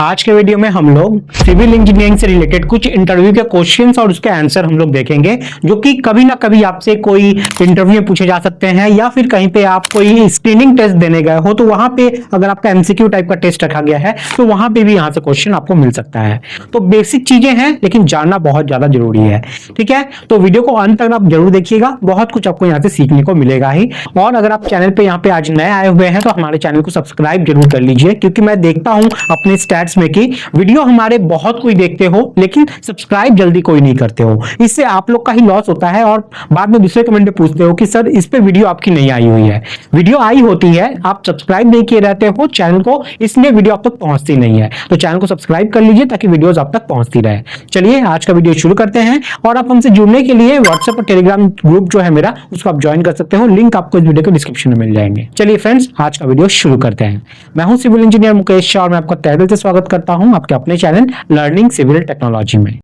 आज के वीडियो में हम लोग सिविल इंजीनियरिंग से रिलेटेड कुछ इंटरव्यू के क्वेश्चंस और उसके आंसर हम लोग देखेंगे, जो कि कभी ना कभी आपसे कोई इंटरव्यू में पूछे जा सकते हैं या फिर कहीं पे आप कोई स्क्रीनिंग टेस्ट देने गए हो तो वहां पे अगर आपका एमसीक्यू टाइप का टेस्ट रखा गया है तो वहां पे भी यहाँ से क्वेश्चन आपको मिल सकता है। तो बेसिक चीजें हैं लेकिन जानना बहुत ज्यादा जरूरी है। ठीक है, तो वीडियो को अंत तक आप जरूर देखिएगा, बहुत कुछ आपको यहाँ से सीखने को मिलेगा ही। और अगर आप चैनल पे यहाँ पे आज नए आए हुए हैं तो हमारे चैनल को सब्सक्राइब जरूर कर लीजिए, क्योंकि मैं देखता हूं अपने स्टैट्स में कि वीडियो हमारे बहुत कोई देखते हो लेकिन सब्सक्राइब जल्दी कोई नहीं करते हो। इससे आप लोग का ही लॉस होता है और बाद में दूसरे कमेंट में पूछते हो कि सर इस पे वीडियो आपकी नहीं आई हुई है। वीडियो आई होती है, आप सब्सक्राइब नहीं किए रहते हो चैनल को, इसलिए वीडियो आप तक पहुंचती नहीं है। तो चैनल को सब्सक्राइब कर लीजिए ताकि वीडियोस आप तक पहुंचती रहे। चलिए आज का वीडियो शुरू करते हैं। और आप हमसे जुड़ने के लिए व्हाट्सएप और टेलीग्राम ग्रुप जो है मेरा, उसको आप ज्वाइन कर सकते हो, लिंक आपको इस वीडियो के डिस्क्रिप्शन में मिल जाएंगे। चलिए फ्रेंड्स, आज का वीडियो शुरू करते हैं। मैं हूं सिविल इंजीनियर मुकेश शाह और मैं आपका तहे दिल से स्वागत करता हूं आपके अपने चैनल लर्निंग सिविल टेक्नोलॉजी में।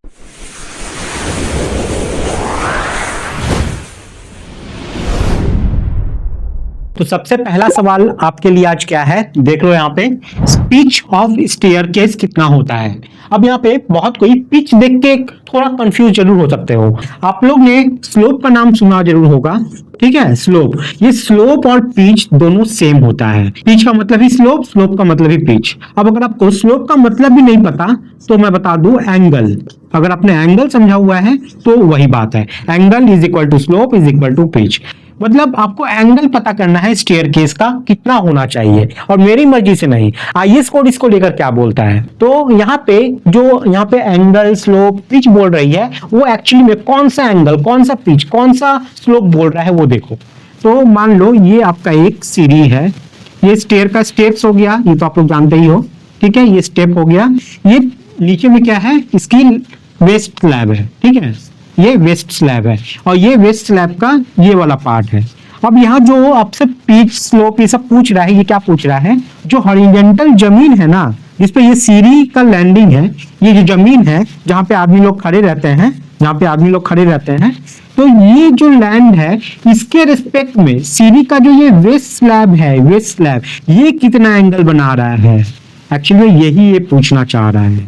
तो सबसे पहला सवाल आपके लिए आज क्या है, देख लो यहाँ पे, पिच ऑफ स्टेयरकेस कितना होता है। अब यहाँ पे बहुत कोई पिच देख के थोड़ा कंफ्यूज जरूर हो सकते हो। आप लोग ने स्लोप का नाम सुना जरूर होगा, ठीक है। स्लोप, ये स्लोप और पिच दोनों सेम होता है। पिच का मतलब ही स्लोप, स्लोप का मतलब ही पिच। अब अगर आपको स्लोप का मतलब भी नहीं पता तो मैं बता दूं एंगल। अगर आपने एंगल समझा हुआ है तो वही बात है, angle is equal to slope is equal to pitch. मतलब आपको एंगल पता करना है स्टेयरकेस का कितना होना चाहिए, और मेरी मर्जी से नहीं। आईएस कोड इसको लेकर क्या बोलता है, तो यहाँ पे जो यहाँ पे एंगल स्लोप पिच बोल रही है वो एक्चुअली में कौन सा एंगल, कौन सा पिच, कौन सा स्लोप बोल रहा है वो देखो। तो मान लो ये आपका एक सीढ़ी है, ये स्टेयर का स्टेप्स हो गया, ये तो आप लोग जानते ही हो, ठीक है। ये स्टेप हो गया, ये नीचे में क्या है, इसकी वेस्ट स्लैब है, ठीक है। ये वेस्ट स्लैब है और ये वेस्ट स्लैब का ये वाला पार्ट है। अब यहाँ जो आपसे पिच स्लोप ये सब पूछ रहा है, ये क्या पूछ रहा है, जो हॉरिजॉन्टल जमीन है ना जिसपे ये सीढ़ी का लैंडिंग है, ये जो जमीन है जहाँ पे आदमी लोग खड़े रहते हैं, जहाँ पे आदमी लोग खड़े रहते हैं, तो ये जो लैंड है इसके रिस्पेक्ट में सीढ़ी का जो ये वेस्ट स्लैब है, वेस्ट स्लैब ये कितना एंगल बना रहा है। एक्चुअली यही ये पूछना चाह रहा है।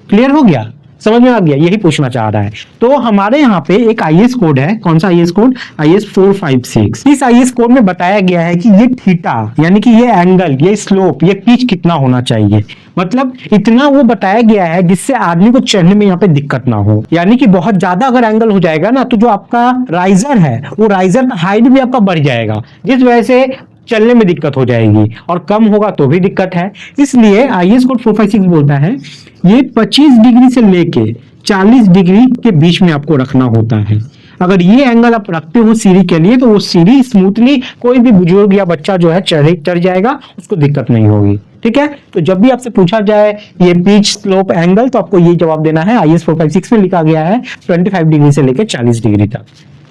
क्लियर हो गया, समझ में आ गया, यही पूछना चाह रहा है। तो हमारे यहाँ पे एक आईएस कोड है, कौन सा आईएस कोड, आईएस 456। इस आईएस कोड में बताया गया है कि ये थीटा यानी कि ये एंगल, ये स्लोप, ये पिच कितना होना चाहिए। मतलब इतना वो बताया गया है जिससे आदमी को चढ़ने में यहाँ पे दिक्कत ना हो। यानी कि बहुत ज्यादा अगर एंगल हो जाएगा ना तो जो आपका राइजर है वो राइजर का हाइट भी आपका बढ़ जाएगा, जिस वजह से चलने में दिक्कत हो जाएगी, और कम होगा तो भी दिक्कत है। इसलिए आईएस कोड 456 बोलता है ये 25 डिग्री से लेके 40 डिग्री के बीच में आपको रखना होता है। अगर ये एंगल आप रखते हो सीढ़ी के लिए तो वो सीढ़ी स्मूथली कोई भी बुजुर्ग या बच्चा जो है चढ़ जाएगा, उसको दिक्कत नहीं होगी। ठीक है, तो जब भी आपसे पूछा जाए ये पिच स्लोप एंगल तो आपको ये जवाब देना है। आईएस 456 में लिखा गया है 25 डिग्री से लेकर 40 डिग्री तक।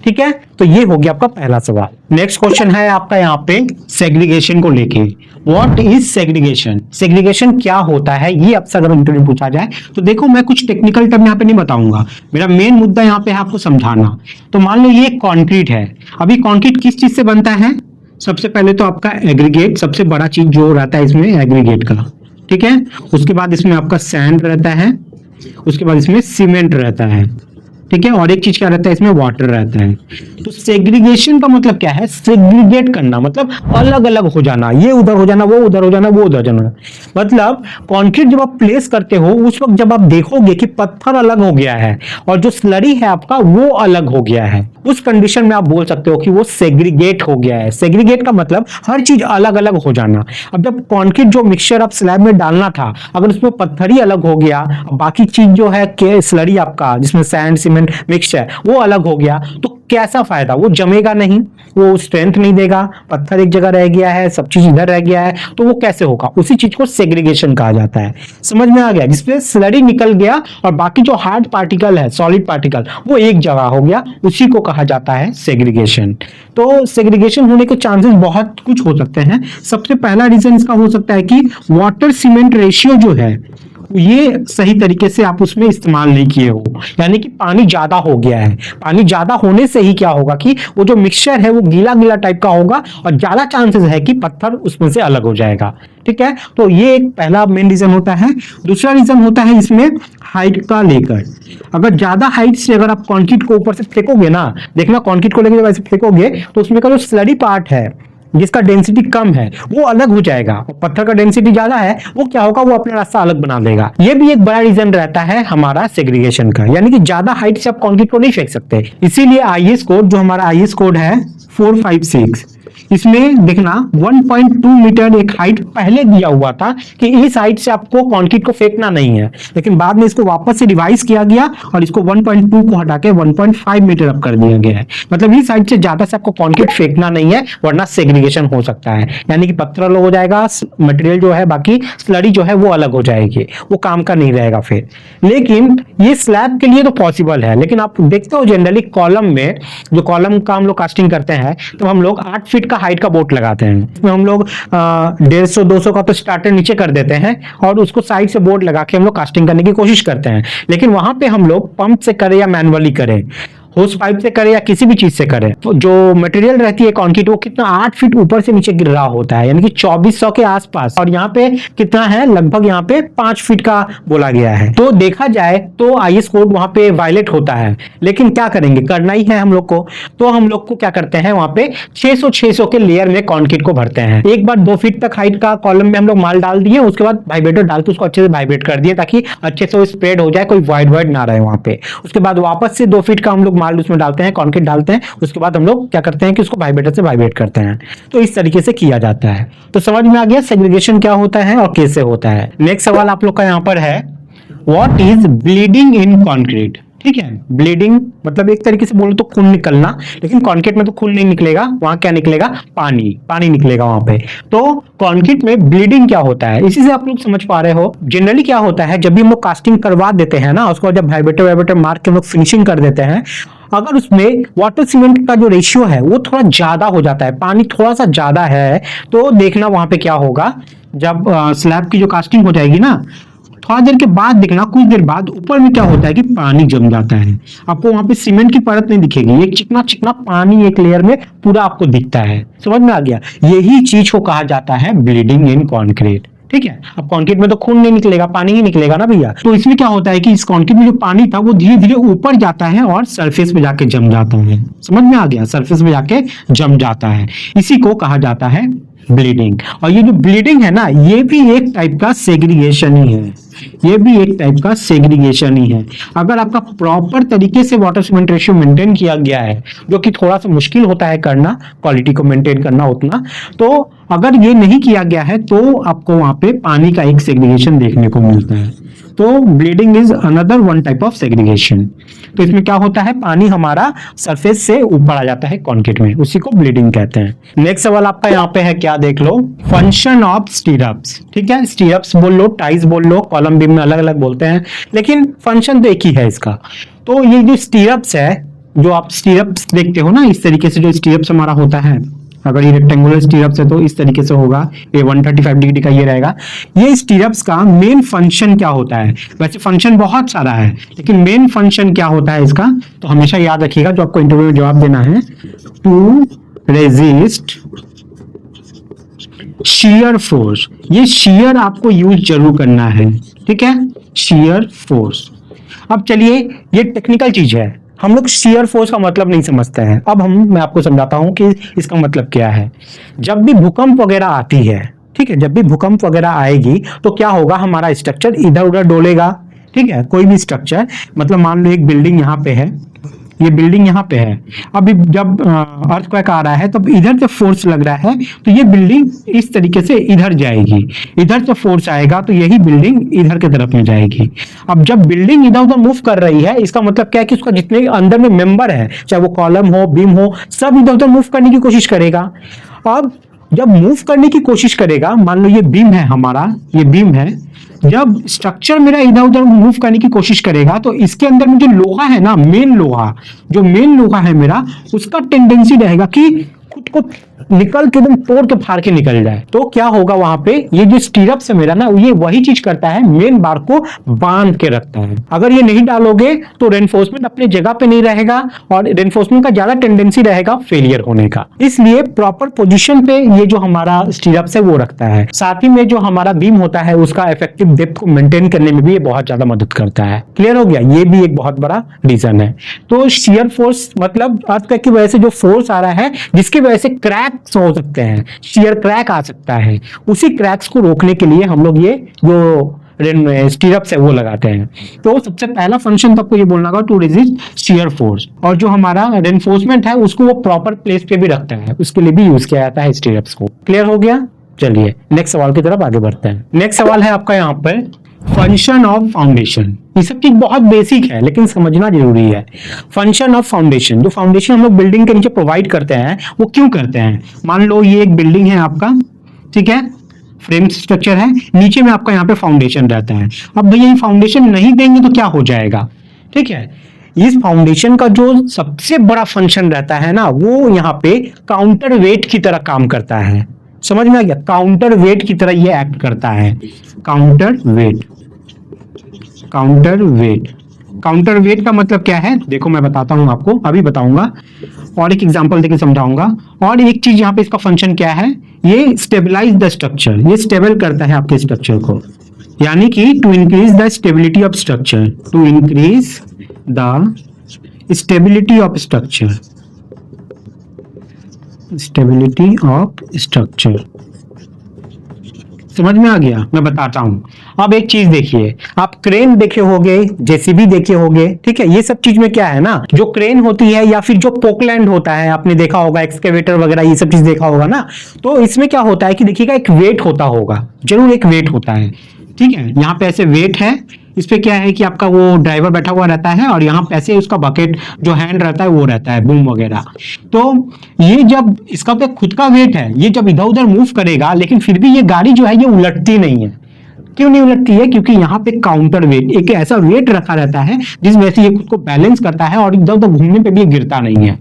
ठीक है, तो ये हो गया आपका पहला सवाल। नेक्स्ट क्वेश्चन है आपका यहाँ पे सेग्रीगेशन को लेके। व्हाट इज सेग्रीगेशन, सेग्रीगेशन क्या होता है, ये आपसे अगर इंटरव्यू पूछा जाए तो देखो मैं कुछ टेक्निकल टर्म यहाँ पे नहीं बताऊंगा, मेरा मेन मुद्दा यहाँ पे है आपको समझाना। तो मान लो ये कंक्रीट है, अभी कंक्रीट किस चीज से बनता है, सबसे पहले तो आपका एग्रीगेट, सबसे बड़ा चीज जो रहता है इसमें एग्रीगेट का, ठीक है। उसके बाद इसमें आपका सैंड रहता है, उसके बाद इसमें सीमेंट रहता है, ठीक है, और एक चीज क्या रहता है इसमें, वाटर रहता है। तो सेग्रीगेशन का मतलब क्या है, सेग्रीगेट करना मतलब अलग अलग हो जाना, ये उधर हो जाना, वो उधर हो जाना, वो उधर जाना। मतलब कंक्रीट जब आप प्लेस करते हो उस वक्त जब आप देखोगे कि पत्थर अलग हो गया है और जो स्लरी है आपका वो अलग हो गया है, उस कंडीशन में आप बोल सकते हो कि वो सेग्रीगेट हो गया है। सेग्रीगेट का मतलब हर चीज अलग अलग हो जाना। अब जब कंक्रीट जो मिक्सचर आप स्लैब में डालना था, अगर उसमें पत्थर ही अलग हो गया, बाकी चीज जो है के स्लरी आपका जिसमें सैंड सीमेंट मिक्स है वो अलग हो गया, तो कैसा फायदा, वो जमेगा नहीं, वो स्ट्रेंथ नहीं देगा। पत्थर एक जगह रह गया है, सब चीज इधर रह गया है, तो वो कैसे होगा, उसी चीज को सेग्रीगेशन कहा जाता है। समझ में आ गया, जिसमें स्लरी निकल गया और बाकी जो हार्ड पार्टिकल है, सॉलिड पार्टिकल, वो एक जगह हो गया, उसी को कहा जाता है सेग्रीगेशन। तो सेग्रीगेशन होने के चांसेस बहुत कुछ हो सकते हैं। सबसे पहला रीजन इसका हो सकता है कि वाटर सीमेंट रेशियो जो है ये सही तरीके से आप उसमें इस्तेमाल नहीं किए हो, यानी कि पानी ज्यादा हो गया है। पानी ज्यादा होने से ही क्या होगा कि वो जो मिक्सचर है वो गीला गीला टाइप का होगा और ज्यादा चांसेस है कि पत्थर उसमें से अलग हो जाएगा। ठीक है, तो ये एक पहला मेन रीजन होता है। दूसरा रीजन होता है इसमें हाइट का लेकर। अगर ज्यादा हाइट से अगर आप कंक्रीट को ऊपर से फेंकोगे ना, देखना कंक्रीट को लेकर जब ऐसे फेंकोगे तो उसमें का जो स्लरी पार्ट है जिसका डेंसिटी कम है वो अलग हो जाएगा, और पत्थर का डेंसिटी ज्यादा है वो क्या होगा, वो अपना रास्ता अलग बना देगा। ये भी एक बड़ा रीजन रहता है हमारा सेग्रीगेशन का, यानी कि ज्यादा हाइट से आप कंक्रीट को नहीं फेंक सकते। इसीलिए आईएस कोड, जो हमारा आईएस कोड है 456, इसमें देखना 1.2 मीटर एक हाइट पहले दिया हुआ था कि इस हाइट से आपको कंक्रीट को फेंकना नहीं है, लेकिन बाद में इसको वापस से रिवाइज किया गया और इसको 1.2 को हटा के 1.5 मीटर अप कर दिया गया है। मतलब इस हाइट से ज्यादा से आपको कंक्रीट फेंकना नहीं है, वरना सेग्रीगेशन हो सकता है, यानी कि पत्थर अलग हो जाएगा, मटेरियल जो है बाकी स्लरी जो है वो अलग हो जाएगी, वो काम का नहीं रहेगा फिर। लेकिन ये स्लैब के लिए तो पॉसिबल है, लेकिन आप देखते हो जनरली कॉलम में, जो कॉलम का हम लोग कास्टिंग करते हैं तो हम लोग 8 फीट का हाइट का बोट लगाते हैं। इसमें हम लोग 150-200 का तो स्टार्टर नीचे कर देते हैं और उसको साइड से बोर्ड लगा के हम लोग कास्टिंग करने की कोशिश करते हैं। लेकिन वहां पे हम लोग पंप से करें या मैनुअली करें, होस पाइप से करे या किसी भी चीज से करे, तो जो मटेरियल रहती है कंक्रीट वो कितना 8 फीट ऊपर से नीचे गिर रहा होता है, यानी कि 2400 के आसपास, और यहाँ पे कितना है, लगभग यहाँ पे 5 फीट का बोला गया है। तो देखा जाए तो आईएस कोड वहां पे वायलेट होता है, लेकिन क्या करेंगे, करना ही है हम लोग को। तो हम लोग को क्या करते हैं, वहां पे 600 के लेयर में कंक्रीट को भरते हैं। एक बार 2 फीट तक हाइट का कॉलम में हम लोग माल डाल दिए, उसके बाद वाइब्रेटर डाल के उसको अच्छे से वाइब्रेट कर दिए ताकि अच्छे से स्प्रेड हो जाए, कोई वाइड ना रहे वहां पे। उसके बाद वापस से 2 फीट का हम लोग माल उसमें डालते हैं, कंक्रीट डालते हैं, उसके बाद हम लोग क्या करते हैं कि उसको वाइब्रेटर से वाइब्रेट करते हैं। तो इस तरीके से किया जाता है। तो समझ में आ गया सेग्रीगेशन क्या होता है और कैसे होता है। नेक्स्ट सवाल आप लोग का यहाँ पर है, what is bleeding in concrete. ठीक है, ब्लीडिंग मतलब एक तरीके से बोलो तो खून निकलना, लेकिन कंक्रीट में तो खून नहीं निकलेगा, वहां क्या निकलेगा, पानी निकलेगा वहां पे। तो कंक्रीट में ब्लीडिंग क्या होता है, इसी से आप लोग समझ पा रहे हो। जनरली क्या होता है, जब भी हम लोग कास्टिंग करवा देते हैं ना, उसको जब वाइब्रेटर मार के हम लोग फिनिशिंग कर देते हैं, अगर उसमें वाटर सीमेंट का जो रेशियो है वो थोड़ा ज्यादा हो जाता है, पानी थोड़ा सा ज्यादा है, तो देखना वहां पे क्या होगा, जब स्लैब की जो कास्टिंग हो जाएगी ना, थोड़ा देर के बाद देखना, कुछ देर बाद ऊपर में क्या होता है कि पानी जम जाता है। आपको वहां पे सीमेंट की परत नहीं दिखेगी, एक चिकना चिकना पानी एक लेयर में पूरा आपको दिखता है। समझ में आ गया, यही चीज को कहा जाता है ब्लीडिंग इन कंक्रीट। ठीक है, अब कंक्रीट में तो खून नहीं निकलेगा, पानी ही निकलेगा ना भैया। तो इसमें क्या होता है कि इस कंक्रीट में जो पानी था वो धीरे धीरे ऊपर जाता है और सरफेस पे जाके जम जाता है। समझ में आ गया, सरफेस पे जाके जम जाता है, इसी को कहा जाता है ब्लीडिंग। और ये जो ब्लीडिंग है ना, ये भी एक टाइप का सेग्रीगेशन ही है, ये भी एक टाइप का सेग्रीगेशन ही है। अगर आपका प्रॉपर तरीके से वाटर सीमेंट रेशियो मेंटेन किया गया है, जो कि थोड़ा सा मुश्किल होता है करना, क्वालिटी को मेंटेन करना उतना, तो अगर ये नहीं किया गया है तो आपको वहां पे पानी का एक सेग्रीगेशन देखने को मिलता है। तो bleeding is another one type of segregation. तो इसमें क्या होता है, पानी हमारा सरफेस से ऊपर आ जाता है कंक्रीट में, उसी को ब्लीडिंग कहते हैं। नेक्स्ट सवाल आपका यहाँ पे है, क्या देख लो, फंक्शन ऑफ स्टीरअप्स। ठीक है, स्टीरअप्स बोल लो, टाइज बोल लो, कॉलम बीम में अलग अलग बोलते हैं, लेकिन फंक्शन तो एक ही है इसका। तो ये जो स्टीरअप्स है, जो आप स्टीरअप्स देखते हो ना, इस तरीके से जो स्टीरअप्स हमारा होता है, अगर ये रेक्टेंगुलर स्टीरअप्स है तो इस तरीके से होगा, ये 135 डिग्री का ये रहेगा। ये स्टीरअप्स का मेन फंक्शन क्या होता है, वैसे फंक्शन बहुत सारा है, लेकिन मेन फंक्शन क्या होता है इसका, तो हमेशा याद रखिएगा, जो आपको इंटरव्यू में जवाब देना है, टू रेजिस्ट शियर फोर्स। ये शियर आपको यूज जरूर करना है, ठीक है, शियर फोर्स। अब चलिए, ये टेक्निकल चीज है, हम लोग शियर फोर्स का मतलब नहीं समझते हैं। अब मैं आपको समझाता हूं कि इसका मतलब क्या है। जब भी भूकंप वगैरह आती है, ठीक है, जब भी भूकंप वगैरह आएगी तो क्या होगा, हमारा स्ट्रक्चर इधर उधर डोलेगा। ठीक है, कोई भी स्ट्रक्चर, मतलब मान लो एक बिल्डिंग यहाँ पे है, ये बिल्डिंग यहाँ पे है, अभी जब अर्थक्वेक आ रहा है तब इधर से फोर्स लग रहा है तो ये बिल्डिंग इस तरीके से इधर जाएगी, इधर से फोर्स आएगा तो यही बिल्डिंग इधर के तरफ में जाएगी। अब जब बिल्डिंग इधर उधर मूव कर रही है, इसका मतलब क्या है कि उसका जितने अंदर में मेंबर है, चाहे वो कॉलम हो, बीम हो, सब इधर उधर मूव करने की कोशिश करेगा। अब जब मूव करने की कोशिश करेगा, मान लो ये बीम है हमारा, ये बीम है, जब स्ट्रक्चर मेरा इधर उधर मूव करने की कोशिश करेगा तो इसके अंदर में जो लोहा है ना, मेन लोहा, जो मेन लोहा है मेरा, उसका टेंडेंसी रहेगा कि खुद को निकल के एकदम तोड़ के फाड़ के निकल जाए, तो क्या होगा वहां पे, ये जो स्टीरअप्स है मेरा ना, ये वही चीज करता है, मेन बार को बांध के रखता है। अगर ये नहीं डालोगे तो रेनफोर्समेंट अपने जगह पे नहीं रहेगा और रेनफोर्समेंट का ज्यादा टेंडेंसी रहेगा फेलियर होने का। इसलिए प्रॉपर पोजीशन पे ये जो हमारा स्टीरअप्स है वो रखता है। साथ ही में जो हमारा बीम होता है उसका इफेक्टिव डेप्थ को मेंटेन करने में भी ये बहुत ज्यादा मदद करता है। क्लियर हो गया, ये भी एक बहुत बड़ा रीजन है। तो शियर फोर्स मतलब अर्थक्वेक की वजह से जो फोर्स आ रहा है जिसकी वजह से क्रैक्स हो सकते हैं, शियर क्रैक आ सकता है, उसी क्रैक्स को रोकने के लिए हम लोग ये जो स्टीरअप्स है वो लगाते हैं। तो सबसे पहला फंक्शन तो आपको ये बोलना होगा टू रेजिस्ट शियर फोर्स, और जो हमारा रेनफोर्समेंट है उसको वो प्रॉपर प्लेस पे भी रखता है, उसके लिए भी यूज किया जाता है स्टीरअप्स को। क्लियर हो गया, चलिए नेक्स्ट सवाल की तरफ आगे बढ़ते हैं। नेक्स्ट सवाल है आपका यहाँ पर फंक्शन ऑफ फाउंडेशन। ये सब चीज बहुत बेसिक है लेकिन समझना जरूरी है। फंक्शन ऑफ फाउंडेशन, जो फाउंडेशन हम लोग बिल्डिंग के नीचे प्रोवाइड करते हैं वो क्यों करते हैं। मान लो ये एक बिल्डिंग है आपका, ठीक है, फ्रेम स्ट्रक्चर है, नीचे में आपका यहाँ पे फाउंडेशन रहता है। अब भैया ये फाउंडेशन नहीं देंगे तो क्या हो जाएगा, ठीक है। इस फाउंडेशन का जो सबसे बड़ा फंक्शन रहता है ना, वो यहाँ पे काउंटर वेट की तरह काम करता है। समझ में आ गया, काउंटर वेट की तरह ये एक्ट करता है। Counter wait, counter wait, counter wait का मतलब क्या है, देखो मैं बताता हूं आपको, अभी बताऊंगा और एक एग्जांपल देके समझाऊंगा। और एक चीज यहाँ पे इसका फंक्शन क्या है, ये स्टेबलाइज द स्ट्रक्चर, ये स्टेबल करता है आपके स्ट्रक्चर को, यानी कि to increase the stability of structure, to increase the stability of structure, stability of structure. समझ में आ गया, मैं बताता हूं। अब एक चीज देखिए, आप क्रेन देखे होंगे, जेसीबी देखे होंगे, ठीक है। ये सब चीज में क्या है ना, जो क्रेन होती है या फिर जो पोकलैंड होता है, आपने देखा होगा, एक्सकेवेटर वगैरह ये सब चीज देखा होगा ना, तो इसमें क्या होता है कि देखिएगा एक वेट होता होगा, जरूर एक वेट होता है, ठीक है। यहाँ पे ऐसे वेट है, इस पे क्या है कि आपका वो ड्राइवर बैठा हुआ रहता है और यहाँ पे ऐसे उसका बकेट जो हैंड रहता है वो रहता है, बूम वगैरह। तो ये जब इसका तो खुद का वेट है, ये जब इधर उधर मूव करेगा, लेकिन फिर भी ये गाड़ी जो है ये उलटती नहीं है। क्यों नहीं उलटती है, क्योंकि यहाँ पे काउंटर वेट, एक ऐसा वेट रखा रहता है जिस वजह से ये खुद को बैलेंस करता है और इधर उधर घूमने पे भी ये गिरता नहीं है।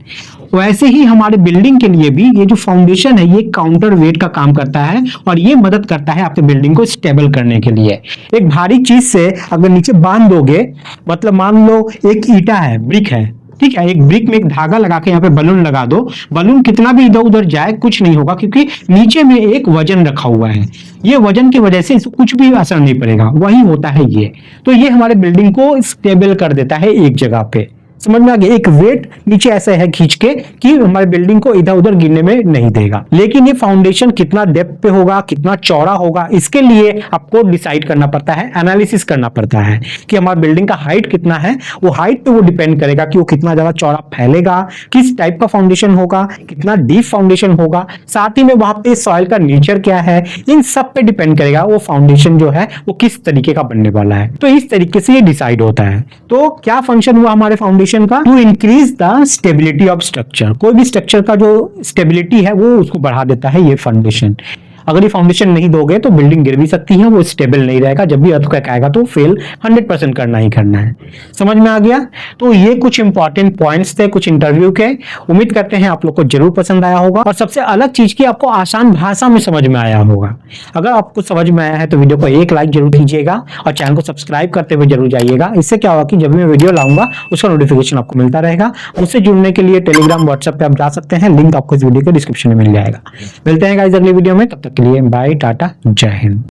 वैसे ही हमारे बिल्डिंग के लिए भी ये जो फाउंडेशन है ये काउंटर वेट का काम करता है और ये मदद करता है आपके बिल्डिंग को स्टेबल करने के लिए। एक भारी चीज से अगर नीचे बांध दोगे, मतलब मान लो एक ईटा है, ब्रिक है, ठीक है, एक ब्रिक में एक धागा लगा के यहाँ पे बलून लगा दो, बलून कितना भी इधर उधर जाए कुछ नहीं होगा, क्योंकि नीचे में एक वजन रखा हुआ है। ये वजन की वजह से इसको कुछ भी असर नहीं पड़ेगा, वही होता है ये। तो ये हमारे बिल्डिंग को स्टेबल कर देता है एक जगह पे। समझ में आ गया, एक वेट नीचे ऐसा है खींच के कि हमारे बिल्डिंग को इधर उधर गिरने में नहीं देगा। लेकिन ये फाउंडेशन कितना डेप्थ पे होगा, कितना चौड़ा होगा, इसके लिए आपको डिसाइड करना पड़ता है, एनालिसिस करना पड़ता है कि हमारे बिल्डिंग का हाइट कितना है। वो हाइट पे वो डिपेंड करेगा कि वो कितना ज्यादा चौड़ा फैलेगा, किस टाइप का फाउंडेशन होगा, कितना डीप फाउंडेशन होगा, साथ ही में वहां पे सॉइल का नेचर क्या है, इन सब पे डिपेंड करेगा वो फाउंडेशन जो है वो किस तरीके का बनने वाला है। तो इस तरीके से ये डिसाइड होता है। तो क्या फंक्शन हुआ हमारे फाउंडेशन का, to increase the stability of structure. कोई भी स्ट्रक्चर का जो स्टेबिलिटी है वो उसको बढ़ा देता है ये फाउंडेशन। अगर ये फाउंडेशन नहीं दोगे तो बिल्डिंग गिर भी सकती है, वो स्टेबल नहीं रहेगा, जब भी अर्थक्वेक आएगा तो फेल 100% करना ही करना है। समझ में आ गया। तो ये कुछ इंपॉर्टेंट पॉइंट्स थे कुछ इंटरव्यू के, उम्मीद करते हैं आप लोग को जरूर पसंद आया होगा और सबसे अलग चीज की आपको आसान भाषा में समझ में आया होगा। अगर आपको समझ में आया है तो वीडियो को एक लाइक जरूर कीजिएगा और चैनल को सब्सक्राइब करते हुए जरूर जाइएगा। इससे क्या होगा कि जब मैं वीडियो लाऊंगा उसका नोटिफिकेशन आपको मिलता रहेगा। मुझसे जुड़ने के लिए टेलीग्राम व्हाट्सएप पे आप जा सकते हैं, लिंक आपको इस वीडियो के डिस्क्रिप्शन में मिल जाएगा। मिलते हैं गाइस अगली वीडियो में, तब तक के लिए बाय टाटा जय हिंद।